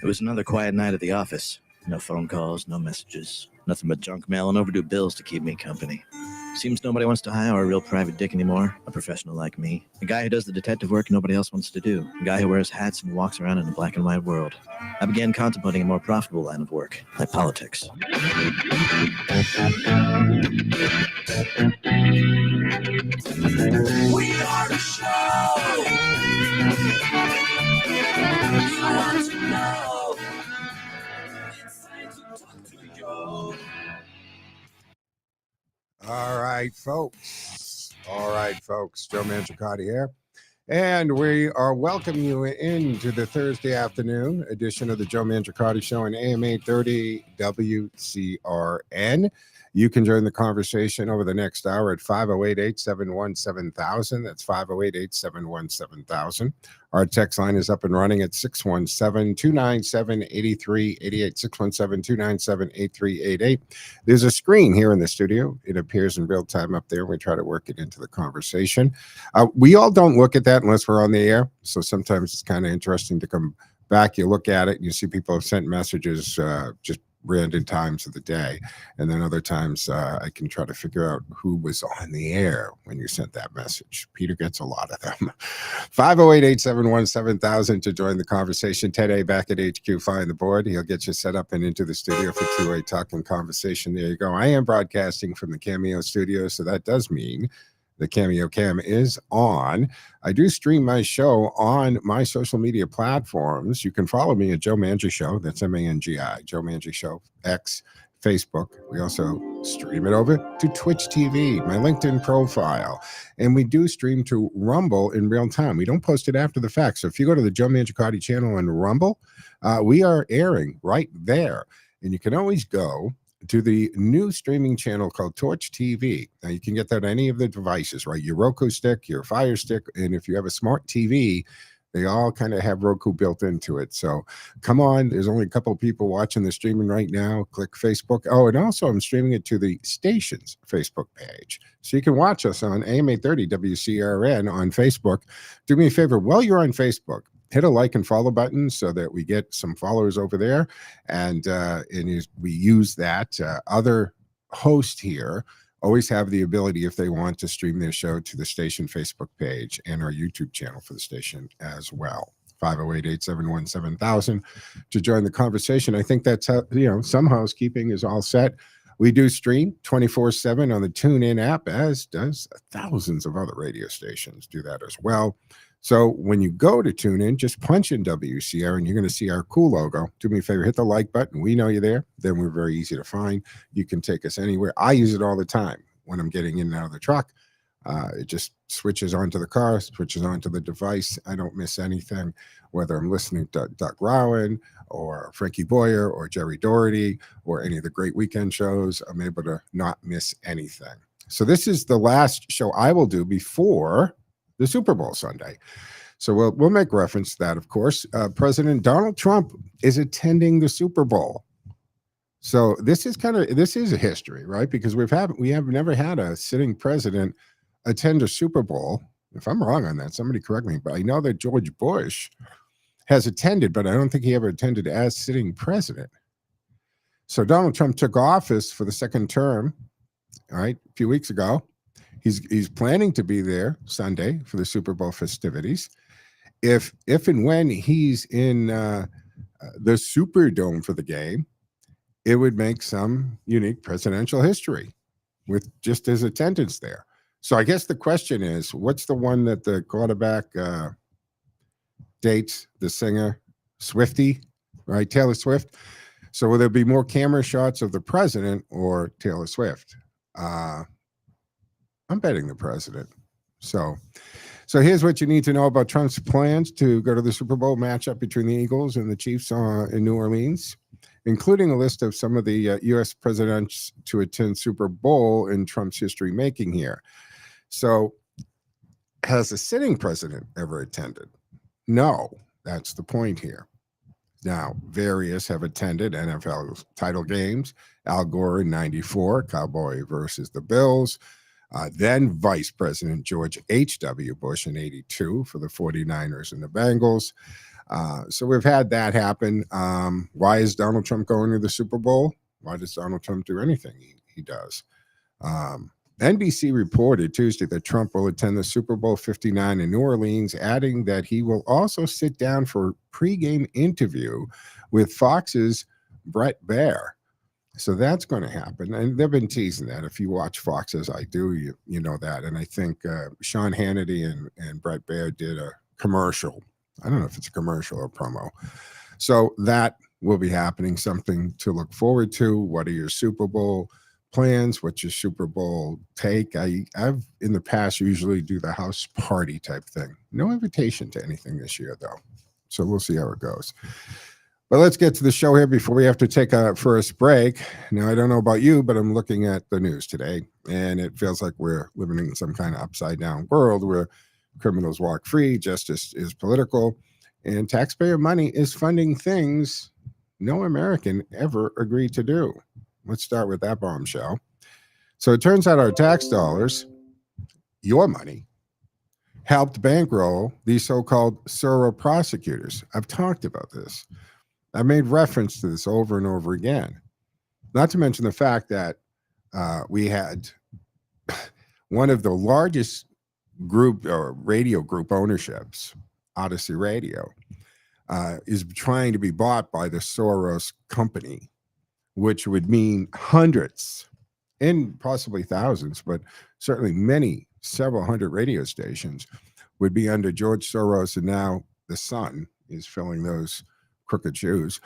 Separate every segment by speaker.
Speaker 1: It was another quiet night at the office. No phone calls, no messages, nothing but junk mail and overdue bills to keep me company. Seems nobody wants to hire a real private dick anymore, a professional like me. A guy who does the detective work nobody else wants to do. A guy who wears hats and walks around in a black and white world. I began contemplating a more profitable line of work, like politics. We are the show! You want to know? It's time to talk to Joe.
Speaker 2: All right, folks. Joe Mangiacotti here. And we are welcoming you into the Thursday afternoon edition of the Joe Mangiacotti Show on AM 830 WCRN. You can join the conversation over the next hour at 508-871-7000. That's 508-871-7000. Our text line is up and running at 617-297-8388, 617-297-8388. There's a screen here in the studio. It appears in real time up there. We try to work it into the conversation. We all don't look at that unless we're on the air, so sometimes it's kind of interesting to come back. You look at it, and you see people have sent messages just random times of the day, and then other times I can try to figure out who was on the air when you sent that message. Peter gets a lot of them. 508-871-7000 to join the conversation. Ted A back at HQ Find the Board. He'll get you set up and into the studio for two-way talking conversation. There you go. I am broadcasting from the Cameo studio, so that does mean the Cameo Cam is on. I do stream my show on my social media platforms. You can follow me at Joe Mangi Show. That's M-A-N-G-I, Joe Mangi Show, X, Facebook. We also stream it over to Twitch TV, my LinkedIn profile. And we do stream to Rumble in real time. We don't post it after the fact. So if you go to the Joe Mangiacotti channel on Rumble, we are airing right there. And you can always go to the new streaming channel called Torch TV. Now, you can get that on any of the devices, right? Your Roku stick, your Fire Stick, and if you have a smart TV, they all kind of have Roku built into it. So come on. There's only a couple of people watching the streaming right now. Click Facebook. Oh, and also I'm streaming it to the station's Facebook page. So you can watch us on AM 830 WCRN on Facebook. Do me a favor, while you're on Facebook, hit a like and follow button so that we get some followers over there. And we use that. Other hosts here always have the ability, if they want, to stream their show to the station Facebook page and our YouTube channel for the station as well. 508-871-7000 to join the conversation. I think that's how, some housekeeping is all set. We do stream 24/7 on the TuneIn app, as does thousands of other radio stations do that as well. So when you go to TuneIn, just punch in WCR and you're going to see our cool logo. Do me a favor, hit the like button. We know you're there. Then we're very easy to find. You can take us anywhere. I use it all the time when I'm getting in and out of the truck. It just switches onto the car, switches onto the device. I don't miss anything, whether I'm listening to Doug Rowan or Frankie Boyer or Jerry Doherty or any of the great weekend shows. I'm able to not miss anything. So this is the last show I will do before the Super Bowl Sunday. So we'll make reference to that, of course. President Donald Trump is attending the Super Bowl. So this is a history, right? Because we have never had a sitting president attend a Super Bowl. If I'm wrong on that, somebody correct me. But I know that George Bush has attended, but I don't think he ever attended as sitting president. So Donald Trump took office for the second term, all right, a few weeks ago. He's planning to be there Sunday for the Super Bowl festivities. If and when he's in the Superdome for the game, it would make some unique presidential history with just his attendance there. So I guess the question is, what's the one that the quarterback dates, the singer, Swiftie, right? Taylor Swift. So will there be more camera shots of the president or Taylor Swift? I'm betting the president. So here's what you need to know about Trump's plans to go to the Super Bowl matchup between the Eagles and the Chiefs in New Orleans, including a list of some of the U.S. presidents to attend Super Bowl in Trump's history making here. So has a sitting president ever attended? No, that's the point here. Now, various have attended NFL title games. Al Gore in 94, Cowboy versus the Bills. Then Vice President George H.W. Bush in 82 for the 49ers and the Bengals. So we've had that happen. Why is Donald Trump going to the Super Bowl? Why does Donald Trump do anything he does? NBC reported Tuesday that Trump will attend the Super Bowl 59 in New Orleans, adding that he will also sit down for a pregame interview with Fox's Brett Baer. So that's going to happen. And they've been teasing that. If you watch Fox, as I do, you know that. And I think Sean Hannity and Brett Baer did a commercial. I don't know if it's a commercial or promo. So that will be happening, something to look forward to. What are your Super Bowl plans? What's your Super Bowl take? I've in the past usually do the house party type thing. No invitation to anything this year, though. So we'll see how it goes. But let's get to the show here before we have to take a first break. Now, I don't know about you, but I'm looking at the news today, and it feels like we're living in some kind of upside-down world where criminals walk free, justice is political, and taxpayer money is funding things no American ever agreed to do. Let's start with that bombshell. So it turns out our tax dollars, your money, helped bankroll these so-called Soro prosecutors. I've talked about this. I made reference to this over and over again, not to mention the fact that we had one of the largest group or radio group ownerships, Odyssey Radio, is trying to be bought by the Soros company, which would mean hundreds and possibly thousands, but certainly several hundred radio stations would be under George Soros, and now the son is filling those crooked shoes.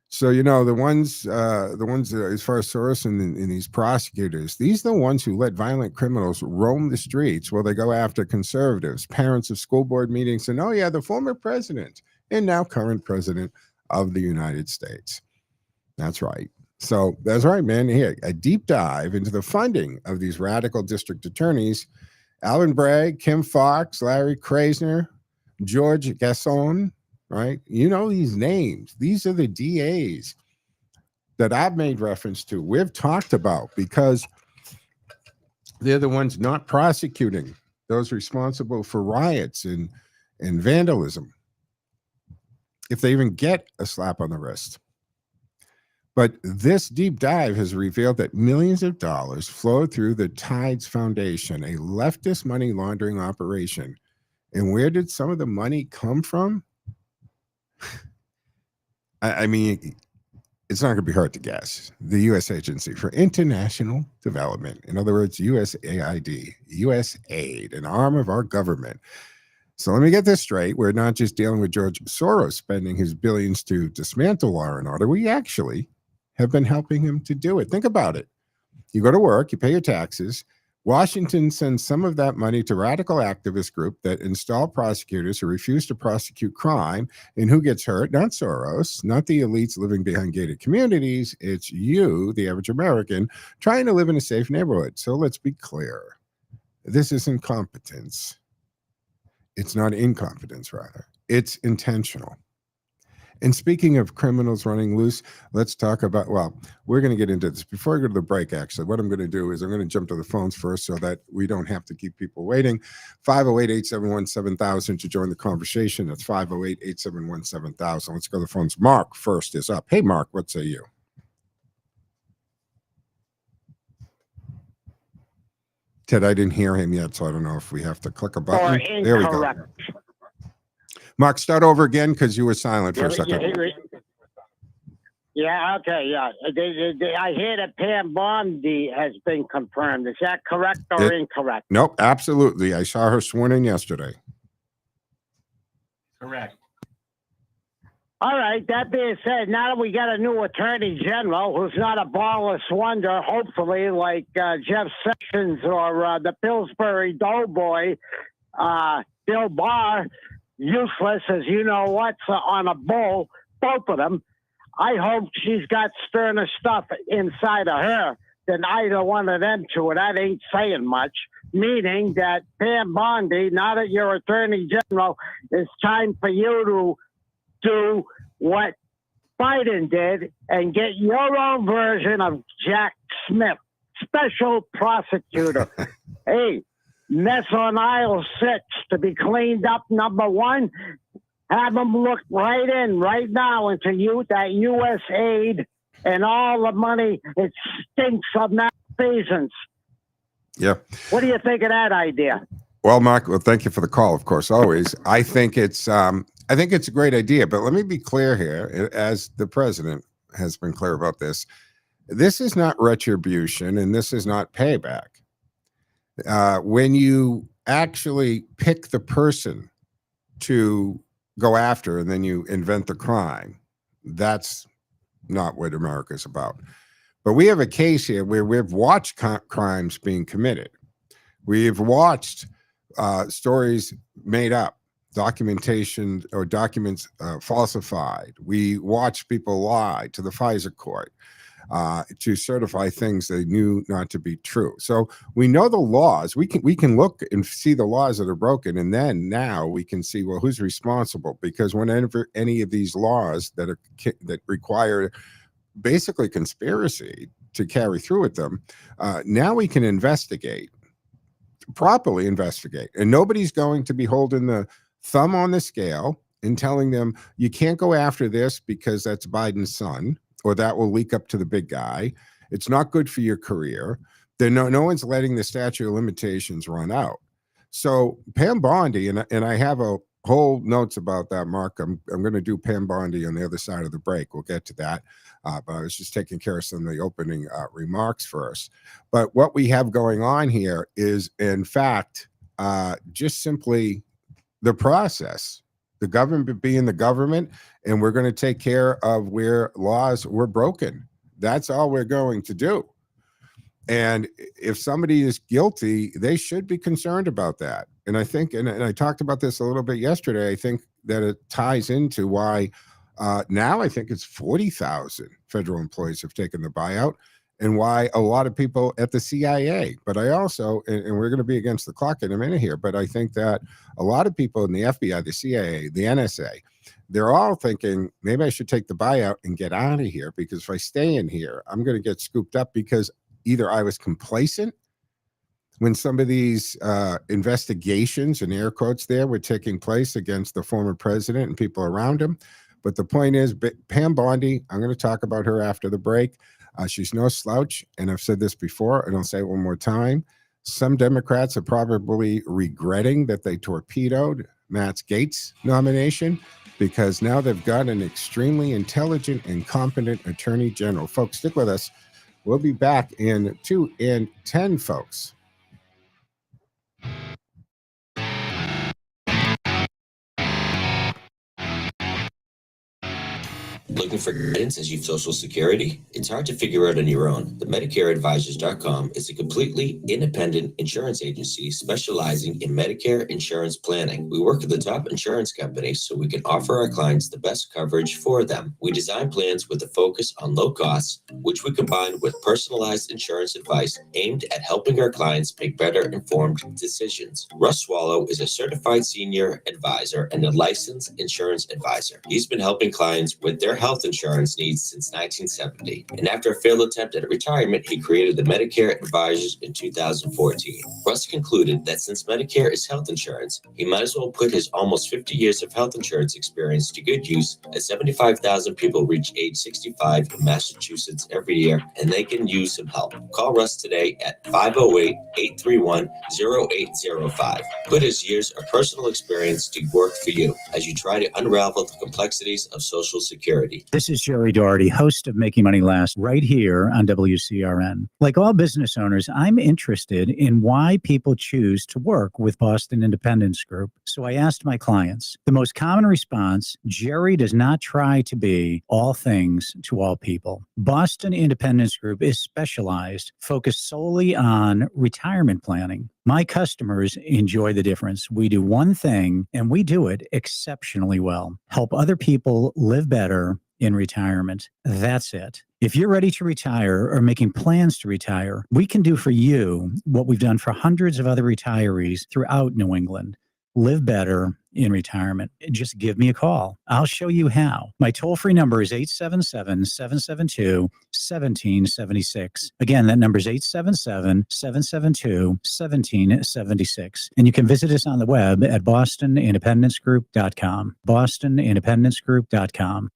Speaker 2: So, the ones as far as Soros and these prosecutors, these are the ones who let violent criminals roam the streets while they go after conservatives, parents of school board meetings, and the former president and now current president of the United States. That's right. So that's right, man. Here, a deep dive into the funding of these radical district attorneys, Alvin Bragg, Kim Foxx, Larry Krasner, George Gascon, right? You know these names. These are the DAs that I've made reference to. We've talked about because they're the ones not prosecuting those responsible for riots and vandalism, if they even get a slap on the wrist. But this deep dive has revealed that millions of dollars flowed through the Tides Foundation, a leftist money laundering operation. And where did some of the money come from? I mean, it's not going to be hard to guess. The U.S. Agency for International Development, in other words, USAID, USAID, an arm of our government. So let me get this straight. We're not just dealing with George Soros spending his billions to dismantle law and order. We actually have been helping him to do it. Think about it. You go to work, you pay your taxes. Washington sends some of that money to radical activist group that install prosecutors who refuse to prosecute crime. And who gets hurt? Not Soros, not the elites living behind gated communities. It's you, the average American, trying to live in a safe neighborhood. So let's be clear. This is incompetence. It's not incompetence, rather. It's intentional. And speaking of criminals running loose, let's talk about, we're going to get into this. Before I go to the break, actually, what I'm going to do is I'm going to jump to the phones first so that we don't have to keep people waiting. 508-871-7000 to join the conversation. That's 508-871-7000. Let's go to the phones. Mark first is up. Hey, Mark, what say you? Ted, I didn't hear him yet, so I don't know if we have to click a button. There we go. Mark, start over again because you were silent for a second.
Speaker 3: Yeah, okay, yeah. I hear that Pam Bondi has been confirmed. Is that correct or incorrect?
Speaker 2: Nope, absolutely. I saw her sworn in yesterday.
Speaker 4: Correct.
Speaker 3: All right, that being said, now that we got a new attorney general who's not a ballless wonder, hopefully, like Jeff Sessions or the Pillsbury Doughboy, Bill Barr, useless as you know what's on a bull, both of them. I hope she's got sterner stuff inside of her than either one of them two, and that ain't saying much, meaning that Pam Bondi, now that you're Attorney General, it's time for you to do what Biden did and get your own version of Jack Smith, special prosecutor. Hey, mess on aisle 6 to be cleaned up, number one. Have them look right now into that U.S. aid and all the money. It stinks of malfeasance.
Speaker 2: Yeah.
Speaker 3: What do you think of that idea?
Speaker 2: Well, Mark, well, thank you for the call, of course, always. I think it's a great idea, but let me be clear here, as the president has been clear about this. This is not retribution and this is not payback. When you actually pick the person to go after and then you invent the crime, that's not what America's about. But we have a case here where we've watched crimes being committed. We've watched stories made up, documentation or documents falsified. We watch people lie to the FISA court to certify things they knew not to be true. So we know the laws. We can look and see the laws that are broken, and then now we can see, well, who's responsible? Because whenever any of these laws that require basically conspiracy to carry through with them, now we can properly investigate, and nobody's going to be holding the thumb on the scale and telling them you can't go after this because that's Biden's son, or that will leak up to the big guy. It's not good for your career. No one's letting the statute of limitations run out. So Pam Bondi, and I have a whole notes about that, Mark. I'm going to do Pam Bondi on the other side of the break. We'll get to that. But I was just taking care of some of the opening remarks first. But what we have going on here is, in fact, just simply the process. The government being the government, and we're going to take care of where laws were broken. That's all we're going to do. And if somebody is guilty, they should be concerned about that. And I think, and I talked about this a little bit yesterday, I think that it ties into why now I think it's 40,000 federal employees have taken the buyout, and why a lot of people at the CIA. But I also, and we're going to be against the clock in a minute here, but I think that a lot of people in the FBI, the CIA, the NSA, they're all thinking, maybe I should take the buyout and get out of here, because if I stay in here, I'm going to get scooped up, because either I was complacent when some of these investigations, and air quotes there, were taking place against the former president and people around him. But the point is, Pam Bondi, I'm going to talk about her after the break. She's no slouch, and I've said this before, and I'll say it one more time. Some Democrats are probably regretting that they torpedoed Matt Gaetz' nomination, because now they've got an extremely intelligent and competent attorney general. Folks, stick with us. We'll be back in 2 and 10, folks.
Speaker 4: Looking for guidance as you Social Security? It's hard to figure out on your own. The MedicareAdvisors.com is a completely independent insurance agency specializing in Medicare insurance planning. We work with the top insurance companies so we can offer our clients the best coverage for them. We design plans with a focus on low costs, which we combine with personalized insurance advice aimed at helping our clients make better informed decisions. Russ Swallow is a certified senior advisor and a licensed insurance advisor. He's been helping clients with their health insurance needs since 1970. And after a failed attempt at retirement, he created the Medicare Advisors in 2014. Russ concluded that since Medicare is health insurance, he might as well put his almost 50 years of health insurance experience to good use, as 75,000 people reach age 65 in Massachusetts every year, and they can use some help. Call Russ today at 508-831-0805. Put his years of personal experience to work for you as you try to unravel the complexities of Social Security.
Speaker 5: This is Jerry Doherty, host of Making Money Last, right here on WCRN. Like all business owners, I'm interested in why people choose to work with Boston Independence Group. So I asked my clients. The most common response: Jerry does not try to be all things to all people. Boston Independence Group is specialized, focused solely on retirement planning. My customers enjoy the difference. We do one thing, and we do it exceptionally well. Help other people live better in retirement. That's it. If you're ready to retire or making plans to retire, we can do for you what we've done for hundreds of other retirees throughout New England. Live better in retirement. Just give me a call. I'll show you how. My toll-free number is 877-772-1776. Again, that number is 877-772-1776. And you can visit us on the web at bostonindependencegroup.com. bostonindependencegroup.com.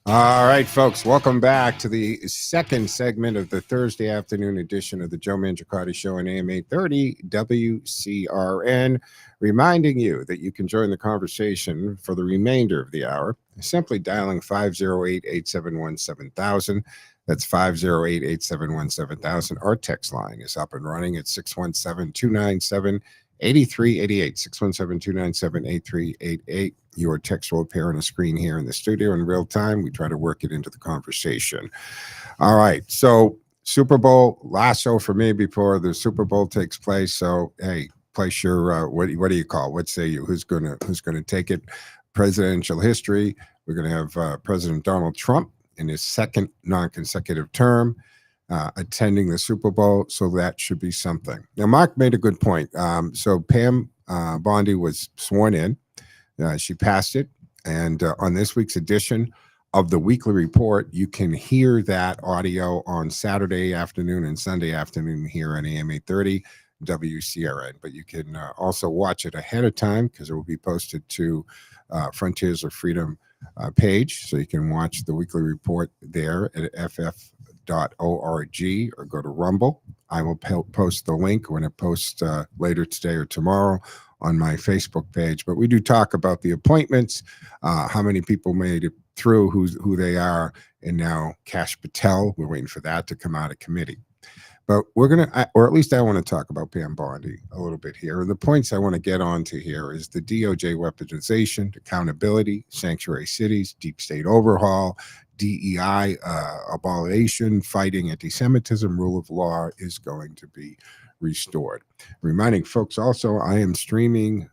Speaker 2: All right, folks, welcome back to the second segment of the Thursday afternoon edition of the Joe Mangiacotti Show on AM 830 WCRN, reminding you that you can join the conversation for the remainder of the hour, simply dialing 508-871-7000. That's 508-871-7000. Our text line is up and running at 617-297-8388, 617-297-8388. Your text will appear on the screen here in the studio in real time. We try to work it into the conversation. All right. So Super Bowl, last show for me before the Super Bowl takes place. So, hey, place your, what do you call? What say you? Who's gonna take it? Presidential history. We're going to have President Donald Trump in his second non-consecutive term attending the Super Bowl. So that should be something. Now, Mark made a good point. So Pam Bondi was sworn in. She passed it. And on this week's edition of the weekly report, you can hear that audio on Saturday afternoon and Sunday afternoon here on AM 830 WCRN. But you can also watch it ahead of time because it will be posted to Frontiers of Freedom page. So you can watch the weekly report there at ff.org or go to Rumble. I will post the link when it posts later today or tomorrow on my Facebook page. But we do talk about the appointments, how many people made it through, who they are, and now Kash Patel. We're waiting for that to come out of committee. But we're going to, or at least I want to talk about Pam Bondi a little bit here. And the points I want to get onto here is the DOJ weaponization, accountability, sanctuary cities, deep state overhaul, DEI abolition, fighting anti-Semitism, rule of law is going to be restored. Reminding folks also, I am streaming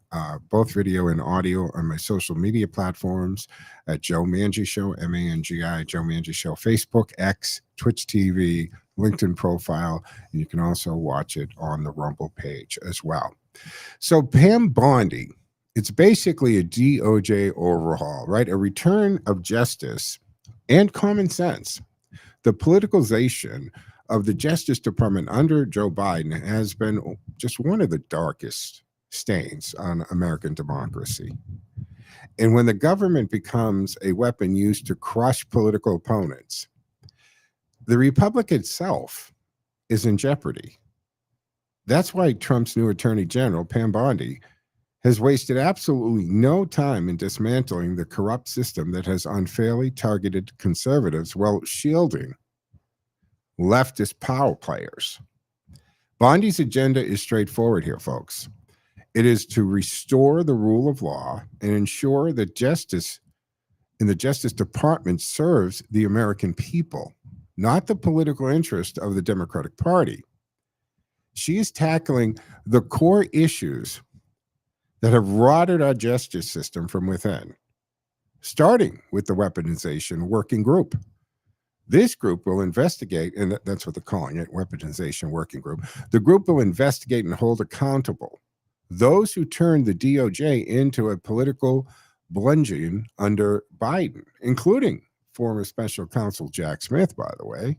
Speaker 2: both video and audio on my social media platforms at Joe Mangi Show, MANGI, Joe Mangi Show, Facebook, X, Twitch TV, LinkedIn profile, and you can also watch it on the Rumble page as well. So Pam Bondi, it's basically a DOJ overhaul, right? A return of justice and common sense. The politicalization of the Justice Department under Joe Biden has been just one of the darkest stains on American democracy. And when the government becomes a weapon used to crush political opponents, the republic itself is in jeopardy. That's why Trump's new Attorney General, Pam Bondi, has wasted absolutely no time in dismantling the corrupt system that has unfairly targeted conservatives while shielding leftist power players. Bondi's agenda is straightforward here, folks. It is to restore the rule of law and ensure that justice in the Justice Department serves the American people, not the political interest of the Democratic Party. She is tackling the core issues that have rotted our justice system from within, starting with the weaponization working group. This group will investigate, and that's what they're calling it, weaponization working group. The group will investigate and hold accountable those who turned the DOJ into a political bludgeon under Biden, including former special counsel Jack Smith, by the way,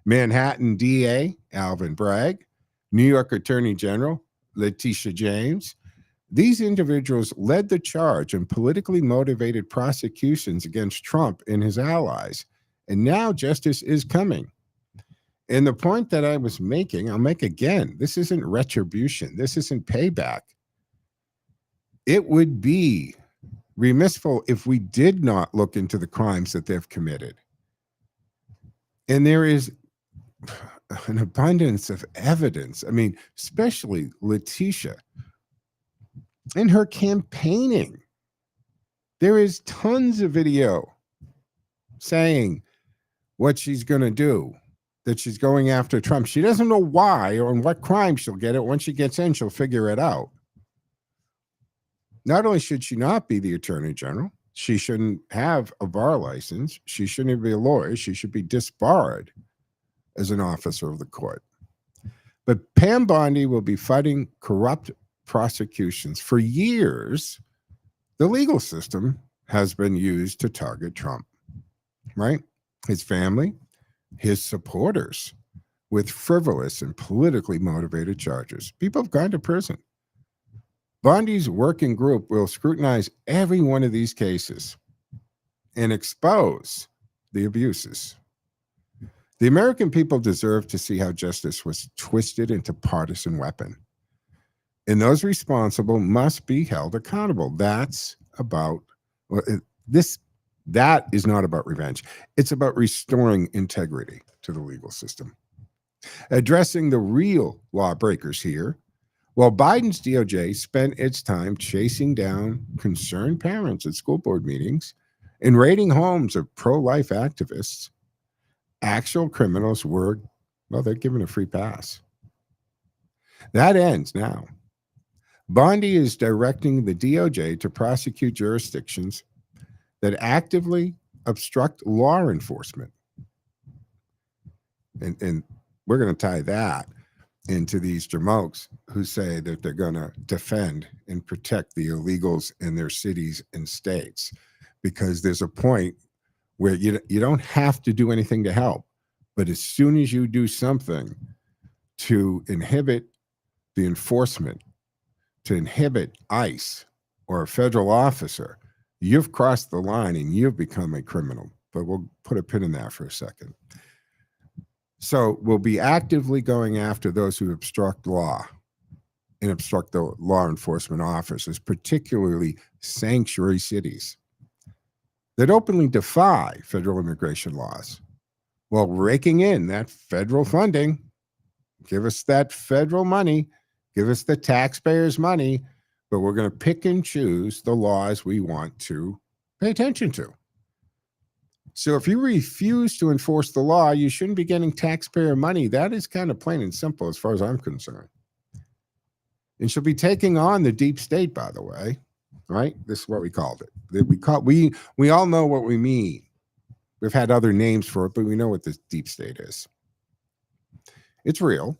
Speaker 2: Manhattan DA Alvin Bragg, New York Attorney General Letitia James. These individuals led the charge in politically motivated prosecutions against Trump and his allies. And now justice is coming. And the point that I was making, I'll make again, this isn't retribution. This isn't payback. It would be remissful if we did not look into the crimes that they've committed. And there is an abundance of evidence. I mean, especially Letitia in her campaigning. There is tons of video saying what she's going to do, that she's going after Trump. She doesn't know why or in what crime she'll get it. Once she gets in, she'll figure it out. Not only should she not be the Attorney General, she shouldn't have a bar license. She shouldn't be a lawyer. She should be disbarred as an officer of the court. But Pam Bondi will be fighting corrupt prosecutions. For years, the legal system has been used to target Trump, right? His family, his supporters, with frivolous and politically motivated charges. People have gone to prison. Bondi's working group will scrutinize every one of these cases and expose the abuses. The American people deserve to see how justice was twisted into partisan weapon. And those responsible must be held accountable. That is not about revenge. It's about restoring integrity to the legal system. Addressing the real lawbreakers here, while Biden's DOJ spent its time chasing down concerned parents at school board meetings and raiding homes of pro-life activists, actual criminals were, they're given a free pass. That ends now. Bondi is directing the DOJ to prosecute jurisdictions that actively obstruct law enforcement. And we're going to tie that into these jamokes who say that they're going to defend and protect the illegals in their cities and states, because there's a point where you don't have to do anything to help. But as soon as you do something to inhibit the enforcement, to inhibit ICE or a federal officer, you've crossed the line and you've become a criminal. But we'll put a pin in that for a second. So we'll be actively going after those who obstruct law and obstruct the law enforcement officers, particularly sanctuary cities that openly defy federal immigration laws while raking in that federal funding. Give us that federal money, give us the taxpayers' money, but we're going to pick and choose the laws we want to pay attention to. So if you refuse to enforce the law, you shouldn't be getting taxpayer money. That is kind of plain and simple as far as I'm concerned. And she'll be taking on the deep state, by the way, right? This is what we called it. We all know what we mean. We've had other names for it, but we know what the deep state is. It's real,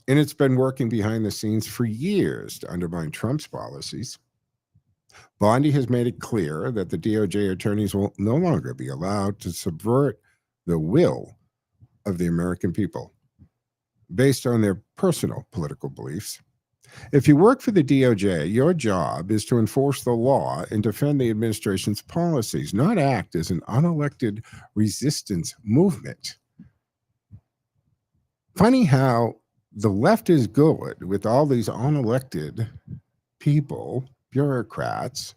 Speaker 2: and it's been working behind the scenes for years to undermine Trump's policies. Bondi has made it clear that the DOJ attorneys will no longer be allowed to subvert the will of the American people based on their personal political beliefs. If you work for the DOJ, your job is to enforce the law and defend the administration's policies, not act as an unelected resistance movement. Funny how the left is good with all these unelected people, bureaucrats,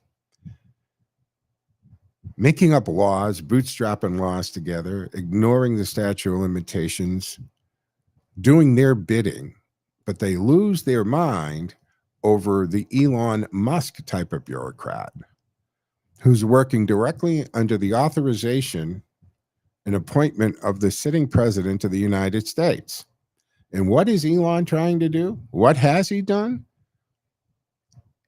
Speaker 2: making up laws, bootstrapping laws together, ignoring the statute of limitations, doing their bidding, but they lose their mind over the Elon Musk type of bureaucrat who's working directly under the authorization and appointment of the sitting president of the United States. And what is Elon trying to do? What has he done?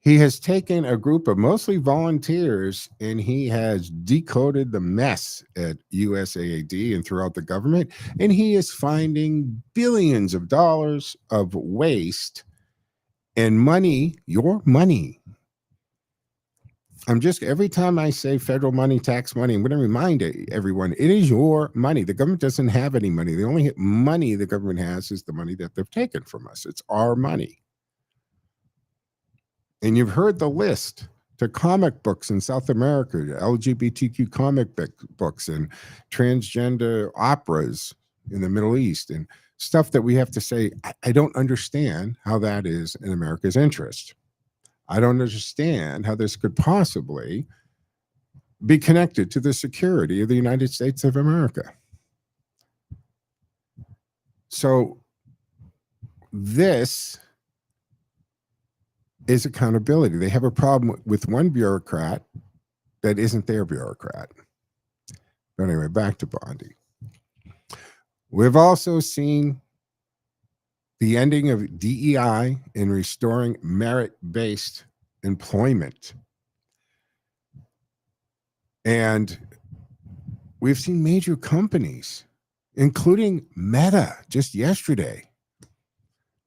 Speaker 2: He has taken a group of mostly volunteers and he has decoded the mess at USAID and throughout the government. And he is finding billions of dollars of waste and money, your money. Every time I say federal money, tax money, I'm going to remind everyone, it is your money. The government doesn't have any money. The only money the government has is the money that they've taken from us. It's our money. And you've heard the list to comic books in South America, LGBTQ comic books and transgender operas in the Middle East and stuff that we have to say, I don't understand how that is in America's interest. I don't understand how this could possibly be connected to the security of the United States of America. So this is accountability. They have a problem with one bureaucrat that isn't their bureaucrat. But anyway, back to Bondi. We've also seen the ending of DEI and restoring merit-based employment. And we've seen major companies, including Meta, just yesterday,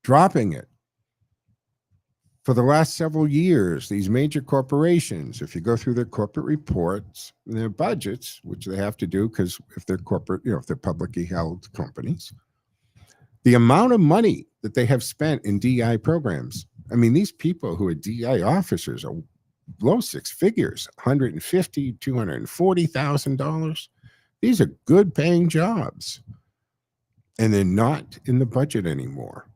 Speaker 2: dropping it For the last several years, these major corporations, if you go through their corporate reports and their budgets, which they have to do because if they're corporate, if they're publicly held companies, the amount of money that they have spent in DEI programs. I mean, these people who are DEI officers are low six figures, $150,000, $240,000. These are good paying jobs. And they're not in the budget anymore.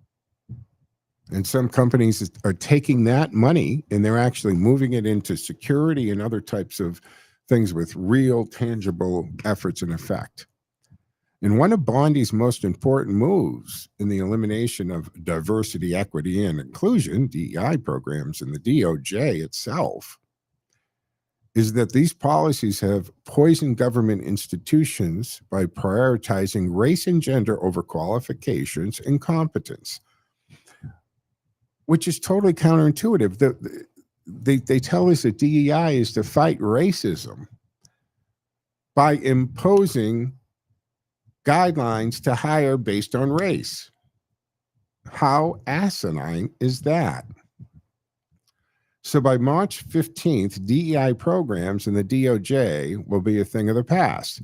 Speaker 2: And some companies are taking that money and they're actually moving it into security and other types of things with real tangible efforts and effect. And one of Bondi's most important moves in the elimination of diversity, equity, and inclusion, DEI programs in the DOJ itself, is that these policies have poisoned government institutions by prioritizing race and gender over qualifications and competence, which is totally counterintuitive. They tell us that DEI is to fight racism by imposing guidelines to hire based on race. How asinine is that? So by March 15th, DEI programs in the DOJ will be a thing of the past.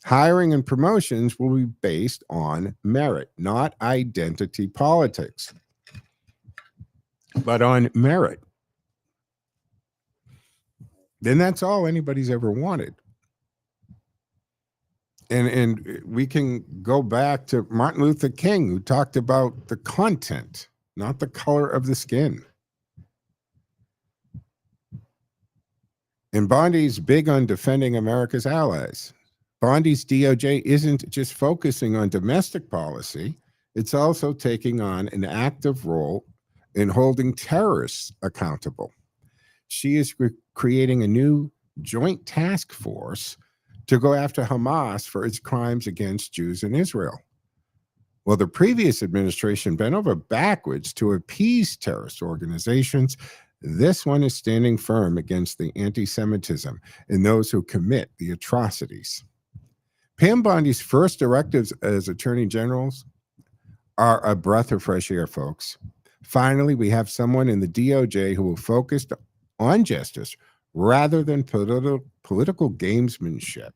Speaker 2: Hiring and promotions will be based on merit, not identity politics, but on merit. Then that's all anybody's ever wanted. And we can go back to Martin Luther King, who talked about the content, not the color of the skin. And Bondi's big on defending America's allies. Bondi's DOJ isn't just focusing on domestic policy, it's also taking on an active role in holding terrorists accountable. She is creating a new joint task force to go after Hamas for its crimes against Jews in Israel. Well, the previous administration bent over backwards to appease terrorist organizations. This one is standing firm against the anti-Semitism and those who commit the atrocities. Pam Bondi's first directives as Attorney Generals are a breath of fresh air, folks. Finally, we have someone in the DOJ who will focus on justice rather than political gamesmanship.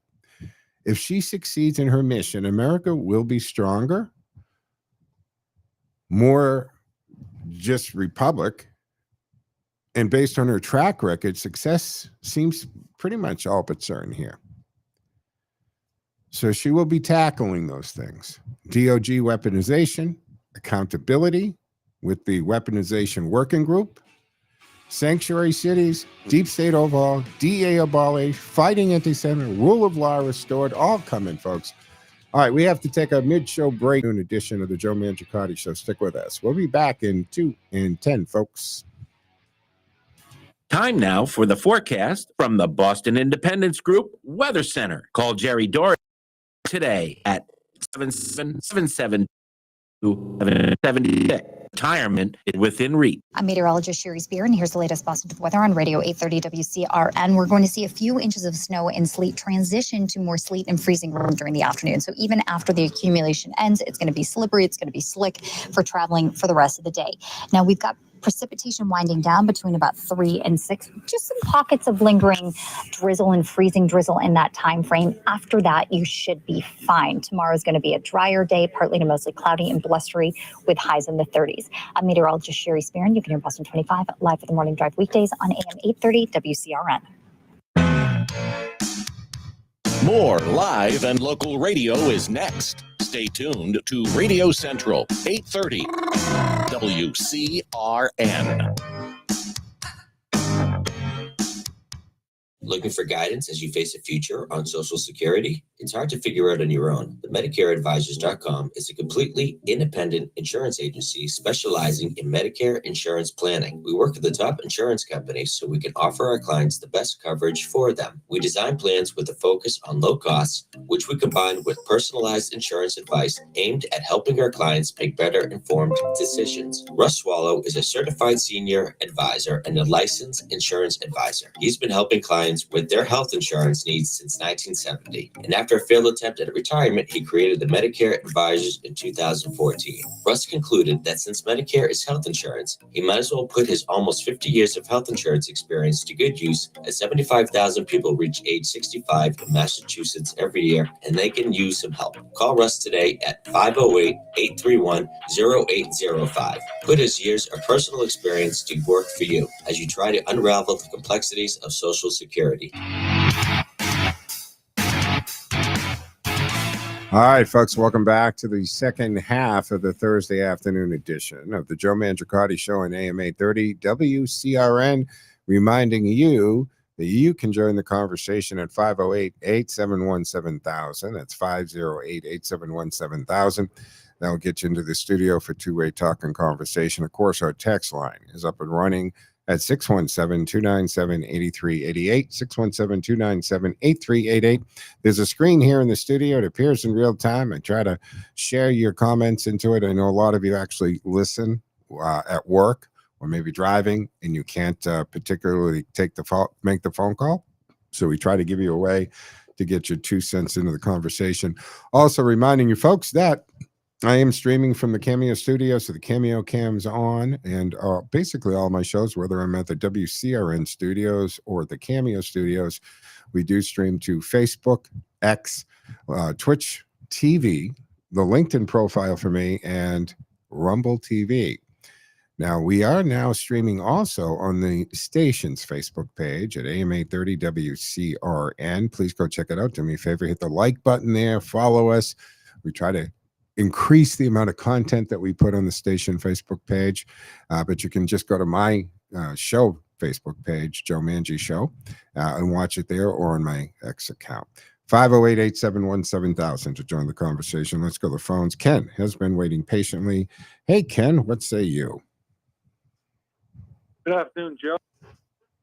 Speaker 2: If she succeeds in her mission, America will be stronger, more just republic, and based on her track record, success seems pretty much all but certain here. So she will be tackling those things. DOJ weaponization, accountability with the weaponization working group, sanctuary cities, deep state overhaul, DA abolished, fighting anti-Semitism, rule of law restored, all coming, folks. All right, we have to take a mid-show break. An edition of the Joe Mangiacotti Show. Stick with us. We'll be back in 2 and 10, folks.
Speaker 6: Time now for the forecast from the Boston Independence Group Weather Center. Call Jerry Doherty today at 777-776. Retirement is within reach.
Speaker 7: I'm meteorologist Sherry Spear, and here's the latest Boston weather on Radio 830 WCRN. We're going to see a few inches of snow and sleet transition to more sleet and freezing rain during the afternoon. So even after the accumulation ends, it's going to be slippery. It's going to be slick for traveling for the rest of the day. Now, we've got precipitation winding down between about 3 and 6. Just some pockets of lingering drizzle and freezing drizzle in that time frame. After that, you should be fine. Tomorrow is going to be a drier day, partly to mostly cloudy and blustery with highs in the 30s. I'm meteorologist Sherry Spearin. You can hear Boston 25 live for the morning drive weekdays on AM 830 WCRN.
Speaker 8: More live and local radio is next. Stay tuned to Radio Central 830 WCRN.
Speaker 4: Looking for guidance as you face a future on Social Security? It's hard to figure out on your own. But MedicareAdvisors.com is a completely independent insurance agency specializing in Medicare insurance planning. We work with the top insurance companies so we can offer our clients the best coverage for them. We design plans with a focus on low costs, which we combine with personalized insurance advice aimed at helping our clients make better informed decisions. Russ Swallow is a certified senior advisor and a licensed insurance advisor. He's been helping clients with their health insurance needs since 1970. And after After a failed attempt at retirement, he created the Medicare Advisors in 2014. Russ concluded that since Medicare is health insurance, he might as well put his almost 50 years of health insurance experience to good use, as 75,000 people reach age 65 in Massachusetts every year, and they can use some help. Call Russ today at 508-831-0805. Put his years of personal experience to work for you as you try to unravel the complexities of Social Security.
Speaker 2: All right, folks, welcome back to the second half of the Thursday afternoon edition of the Joe Mangiacotti Show on AM 830 WCRN, reminding you that you can join the conversation at 508-871-7000. That's 508-871-7000. That will get you into the studio for two-way talk and conversation. Of course, our text line is up and running at 617-297-8388, 617-297-8388. There's a screen here in the studio. It appears in real time. I try to share your comments into it. I know a lot of you actually listen at work or maybe driving, and you can't particularly make the phone call. So we try to give you a way to get your 2 cents into the conversation. Also reminding you folks that I am streaming from the Cameo studio, so the Cameo cam's on, and basically all my shows, whether I'm at the WCRN studios or the Cameo studios, we do stream to Facebook, X, Twitch TV, the LinkedIn profile for me, and Rumble TV. Now, we are now streaming also on the station's Facebook page at AM 830 WCRN. Please go check it out. Do me a favor, hit the like button there, follow us. We try to increase the amount of content that we put on the station Facebook page, but you can just go to my show Facebook page, Joe Mangi Show, and watch it there or on my X account. 508-871-7000 to join the conversation. Let's go to the phones. Ken has been waiting patiently. Hey, Ken, what say you?
Speaker 9: Good afternoon, Joe.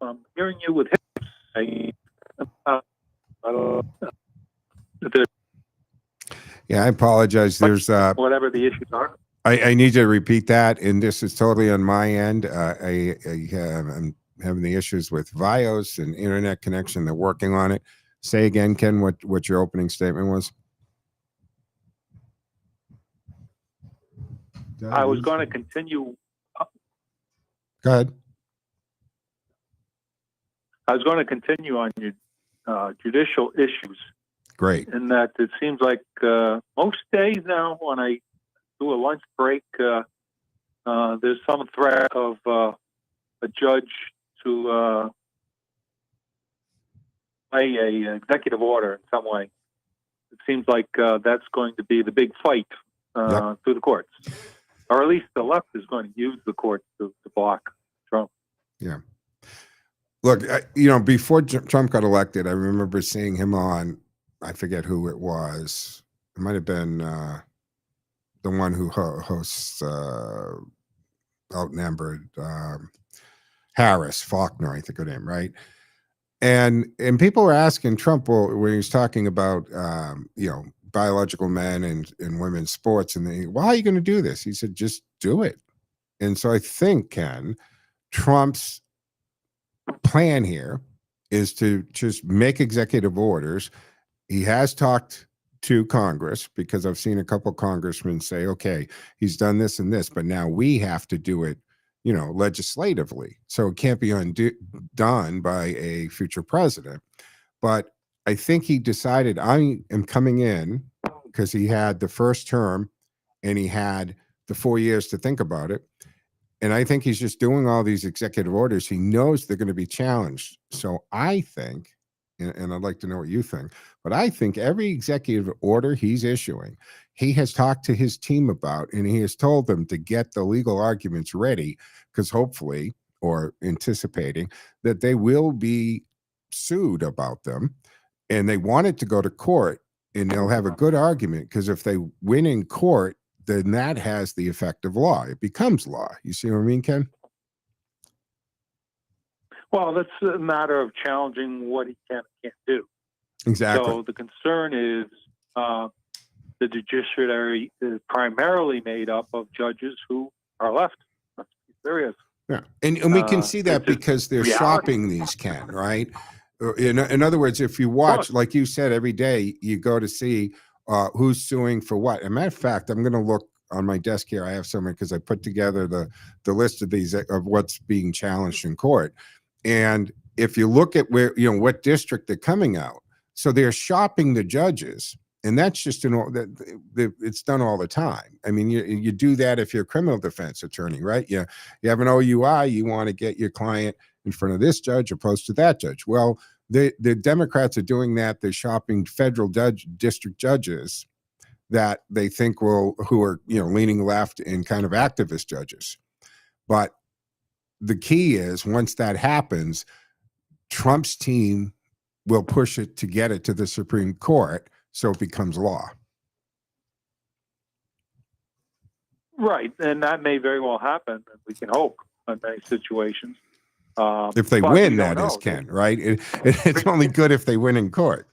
Speaker 9: I'm hearing you with hips.
Speaker 2: Yeah, I apologize. There's
Speaker 9: whatever the issues are.
Speaker 2: I need to repeat that, and this is totally on my end. I'm having the issues with Vios and internet connection. They're working on it. Say again, Ken, what your opening statement was.
Speaker 9: I was going to continue.
Speaker 2: Go ahead.
Speaker 9: I was going to continue on your judicial issues.
Speaker 2: Great.
Speaker 9: In that it seems like most days now when I do a lunch break, there's some threat of a judge to play a executive order in some way. It seems like that's going to be the big fight through the courts. Or at least the left is going to use the courts to block Trump.
Speaker 2: Yeah. Look, before Trump got elected, I remember seeing him on, I forget who it was. It might have been the one who hosts outnumbered Harris, Faulkner, I think her name, right? And people were asking Trump, well, when he was talking about biological men and women's sports, and why are you going to do this? He said, just do it. And so I think, Ken, Trump's plan here is to just make executive orders. He has talked to Congress, because I've seen a couple congressmen say, okay, he's done this and this, but now we have to do it, legislatively. So it can't be done by a future president. But I think he decided, I am coming in, because he had the first term and he had the 4 years to think about it. And I think he's just doing all these executive orders. He knows they're going to be challenged. So I think, and I'd like to know what you think, but I think every executive order he's issuing, he has talked to his team about, and he has told them to get the legal arguments ready, because hopefully, or anticipating, that they will be sued about them, and they want it to go to court, and they'll have a good argument, because if they win in court, then that has the effect of law. It becomes law. You see what I mean, Ken?
Speaker 9: Well, that's a matter of challenging what he can and can't do.
Speaker 2: Exactly.
Speaker 9: So the concern is the judiciary is primarily made up of judges who are left. Let's be serious.
Speaker 2: Yeah, and we can see that because they're shopping these, Ken, right? In other words, if you watch, like you said, every day you go to see who's suing for what. As a matter of fact, I'm going to look on my desk here. I have somewhere because I put together the list of these of what's being challenged in court. And if you look at where, what district they're coming out, so they're shopping the judges. And that's just it's done all the time. I mean, you do that if you're a criminal defense attorney, right? You have an OUI, you want to get your client in front of this judge opposed to that judge. Well, the Democrats are doing that. They're shopping federal district judges that they think who are leaning left and kind of activist judges. But the key is, once that happens, Trump's team will push it to get it to the Supreme Court so it becomes law.
Speaker 9: Right, and that may very well happen. We can hope in many situations.
Speaker 2: If they win, that is, Ken, right? It's only good if they win in court.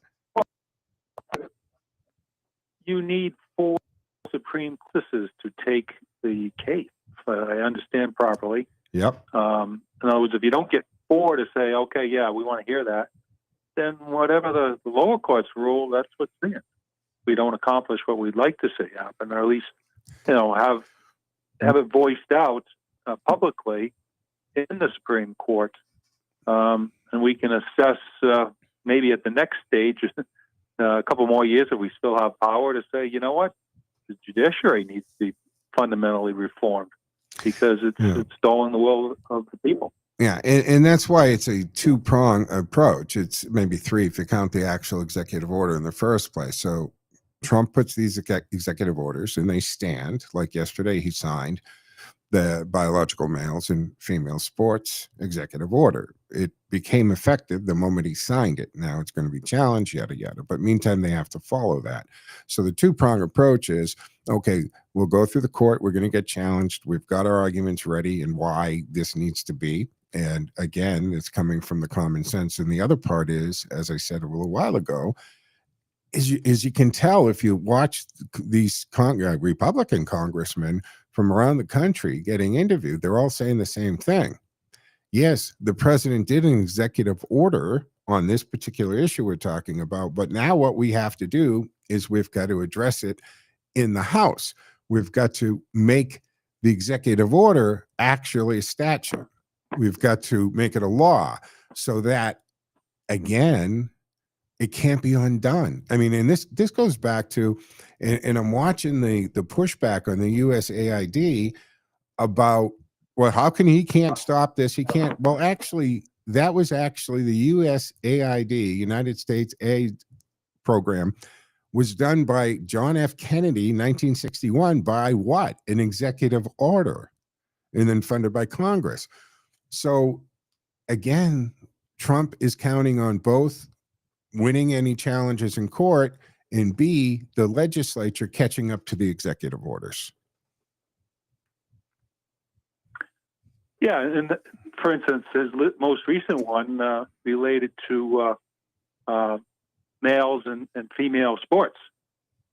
Speaker 9: You need 4 Supreme Courts to take the case, if I understand properly.
Speaker 2: Yep.
Speaker 9: In other words, if you don't get 4 to say, okay, yeah, we want to hear that, then whatever the lower courts rule, that's what's in. We don't accomplish what we'd like to see happen, or at least, have it voiced out publicly in the Supreme Court, and we can assess maybe at the next stage, a couple more years, if we still have power, to say, you know what, the judiciary needs to be fundamentally reformed because it's stolen the will of the people.
Speaker 2: Yeah, and that's why it's a 2-prong approach. It's maybe 3 if you count the actual executive order in the first place. So Trump puts these executive orders and they stand. Like yesterday, he signed the biological males and female sports executive order. It became effective the moment he signed it. Now it's going to be challenged, yada, yada. But meantime, they have to follow that. So the 2-prong approach is, okay, we'll go through the court. We're going to get challenged. We've got our arguments ready and why this needs to be. And again, it's coming from the common sense. And the other part is, as I said a little while ago, is you can tell if you watch these Republican congressmen from around the country getting interviewed, they're all saying the same thing. Yes, the president did an executive order on this particular issue we're talking about, but now what we have to do is we've got to address it in the House. We've got to make the executive order actually a statute. We've got to make it a law so that, again, it can't be undone. I mean, and this goes back to, and I'm watching the pushback on the USAID about, well, how can he can't stop this? He can't. Well, actually, that was actually the USAID, United States Aid Program, was done by John F. Kennedy in 1961 by what? An executive order, and then funded by Congress. So again, Trump is counting on both winning any challenges in court and B, the legislature catching up to the executive orders.
Speaker 9: Yeah, and for instance, his most recent one related to males and female sports.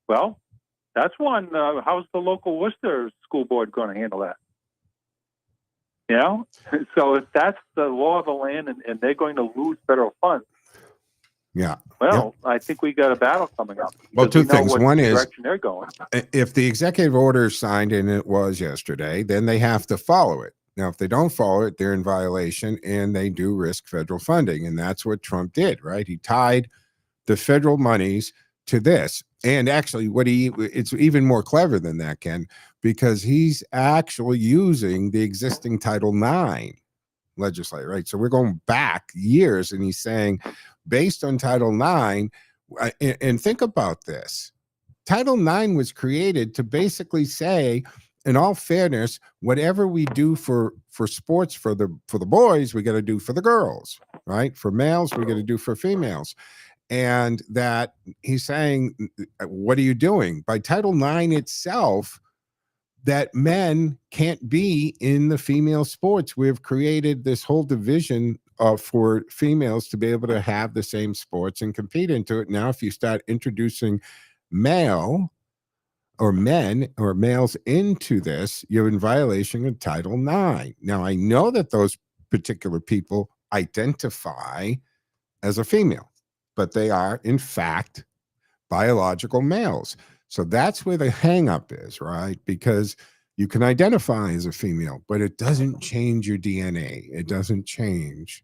Speaker 9: Well, that's one. How's the local Worcester school board going to handle that? So if that's the law of the land and they're going to lose federal funds, I think we got a battle coming up.
Speaker 2: Well, 2 things. One is,
Speaker 9: direction they're going.
Speaker 2: If the executive order is signed, and it was yesterday, then they have to follow it. Now, if they don't follow it, they're in violation and they do risk federal funding. And that's what Trump did, right? He tied the federal monies to this. And actually, it's even more clever than that, Ken, because he's actually using the existing Title IX legislation, right? So we're going back years, and he's saying, based on Title IX, and think about this. Title IX was created to basically say, in all fairness, whatever we do for sports for the boys, we got to do for the girls, right? For males, we got to do for females. And that he's saying, what are you doing? By Title IX itself, that men can't be in the female sports. We've created this whole division for females to be able to have the same sports and compete into it. Now, if you start introducing male or men or males into this, you're in violation of Title IX. Now, I know that those particular people identify as a female, but they are, in fact, biological males. So that's where the hang up is, right? Because you can identify as a female, but it doesn't change your DNA. It doesn't change